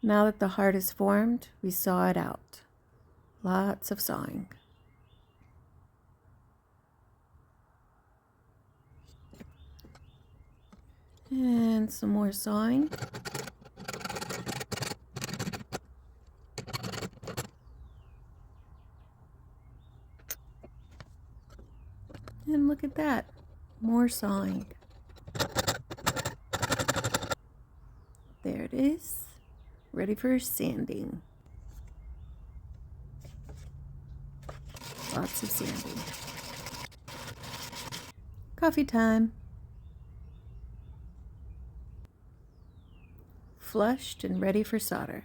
Now that the heart is formed, we saw it out. Lots of sawing. And some more sawing. And look at that, more sawing. There it is, ready for sanding. Lots of sanding. Coffee time. Flushed and ready for solder.